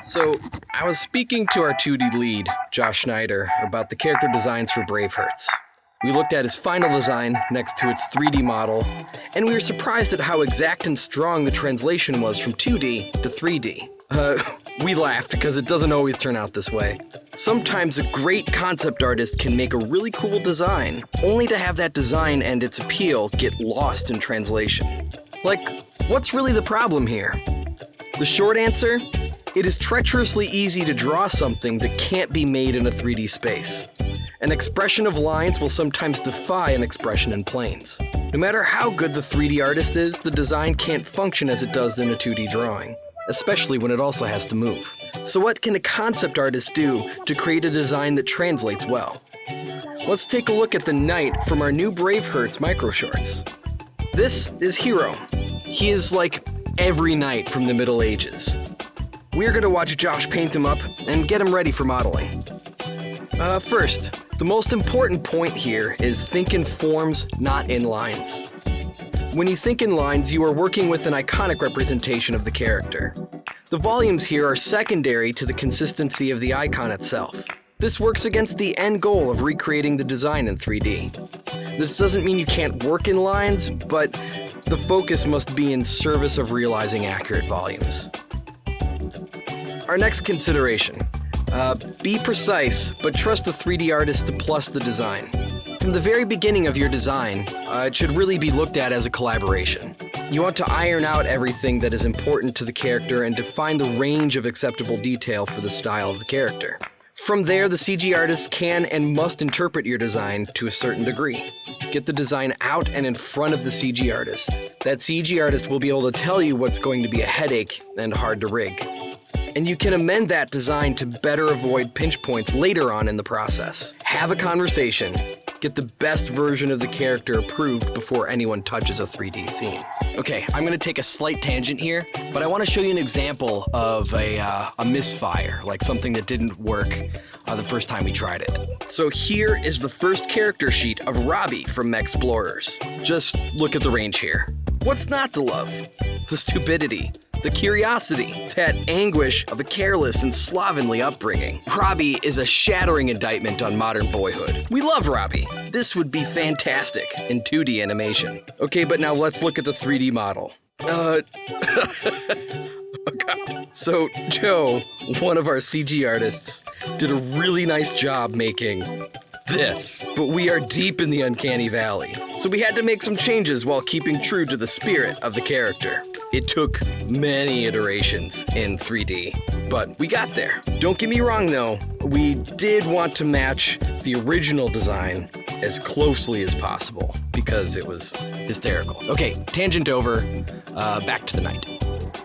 So, I was speaking to our 2D lead, Josh Schneider, about the character designs for Bravehearts. We looked at his final design next to its 3D model, and we were surprised at how exact and strong the translation was from 2D to 3D. We laughed because it doesn't always turn out this way. Sometimes a great concept artist can make a really cool design, only to have that design and its appeal get lost in translation. Like, what's really the problem here? The short answer? It is treacherously easy to draw something that can't be made in a 3D space. An expression of lines will sometimes defy an expression in planes. No matter how good the 3D artist is, the design can't function as it does in a 2D drawing, especially when it also has to move. So what can a concept artist do to create a design that translates well? Let's take a look at the knight from our new Bravehearts micro shorts. This is Hero. He is like every knight from the Middle Ages. We're gonna watch Josh paint him up and get him ready for modeling. First, the most important point here is think in forms, not in lines. When you think in lines, you are working with an iconic representation of the character. The volumes here are secondary to the consistency of the icon itself. This works against the end goal of recreating the design in 3D. This doesn't mean you can't work in lines, but the focus must be in service of realizing accurate volumes. Our next consideration. Be precise, but trust the 3D artist to plus the design. From the very beginning of your design, it should really be looked at as a collaboration. You want to iron out everything that is important to the character and define the range of acceptable detail for the style of the character. From there, the CG artist can and must interpret your design to a certain degree. Get the design out and in front of the CG artist. That CG artist will be able to tell you what's going to be a headache and hard to rig. And you can amend that design to better avoid pinch points later on in the process. Have a conversation. Get the best version of the character approved before anyone touches a 3D scene. Okay, I'm gonna take a slight tangent here, but I wanna show you an example of a misfire, like something that didn't work the first time we tried it. So here is the first character sheet of Robbie from MECHSPLORERS. Just look at the range here. What's not to love? The stupidity. The curiosity, that anguish of a careless and slovenly upbringing. Robbie is a shattering indictment on modern boyhood. We love Robbie. This would be fantastic in 2D animation. Okay, but now let's look at the 3D model. Oh God. So Joe, one of our CG artists, did a really nice job making this, but we are deep in the uncanny valley. So we had to make some changes while keeping true to the spirit of the character. It took many iterations in 3D, but we got there. Don't get me wrong though, we did want to match the original design as closely as possible because it was hysterical. Okay, tangent over, back to the knight.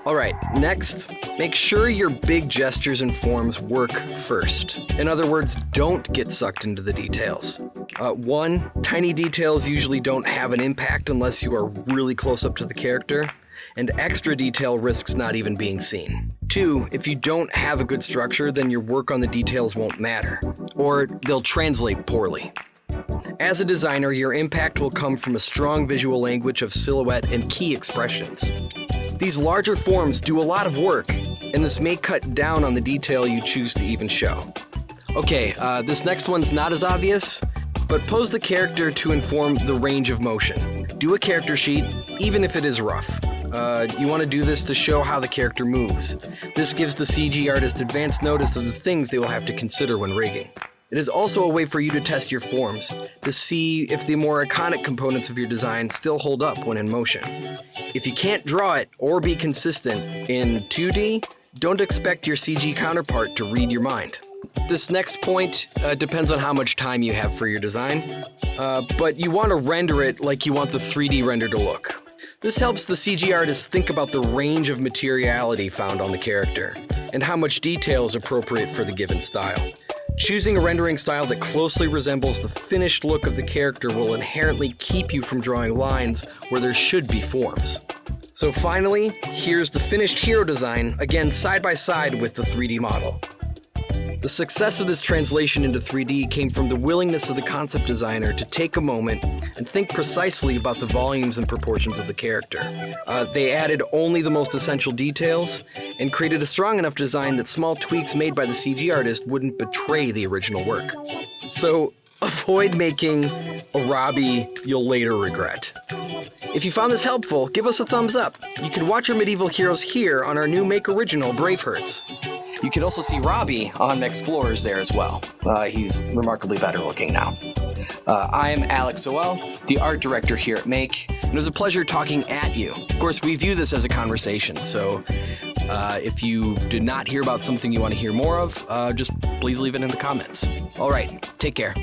All right, next, make sure your big gestures and forms work first. In other words, don't get sucked into the details. One, tiny details usually don't have an impact unless you are really close up to the character, and extra detail risks not even being seen. Two, if you don't have a good structure, then your work on the details won't matter, or they'll translate poorly. As a designer, your impact will come from a strong visual language of silhouette and key expressions. These larger forms do a lot of work, and this may cut down on the detail you choose to even show. Okay, this next one's not as obvious, but pose the character to inform the range of motion. Do a character sheet, even if it is rough. You want to do this to show how the character moves. This gives the CG artist advance notice of the things they will have to consider when rigging. It is also a way for you to test your forms, to see if the more iconic components of your design still hold up when in motion. If you can't draw it or be consistent in 2D, don't expect your CG counterpart to read your mind. This next point depends on how much time you have for your design, but you want to render it like you want the 3D render to look. This helps the CG artist think about the range of materiality found on the character, and how much detail is appropriate for the given style. Choosing a rendering style that closely resembles the finished look of the character will inherently keep you from drawing lines where there should be forms. So finally, here's the finished hero design, again side by side with the 3D model. The success of this translation into 3D came from the willingness of the concept designer to take a moment and think precisely about the volumes and proportions of the character. They added only the most essential details and created a strong enough design that small tweaks made by the CG artist wouldn't betray the original work. So avoid making a Robbie you'll later regret. If you found this helpful, give us a thumbs up. You can watch our medieval heroes here on our new Make Original Bravehearts. You can also see Robbie on MECHSPLORERS there as well. He's remarkably better looking now. I'm Alec Soelle, the art director here at Make, and it was a pleasure talking at you. Of course, we view this as a conversation, so if you did not hear about something you want to hear more of, just please leave it in the comments. All right, take care.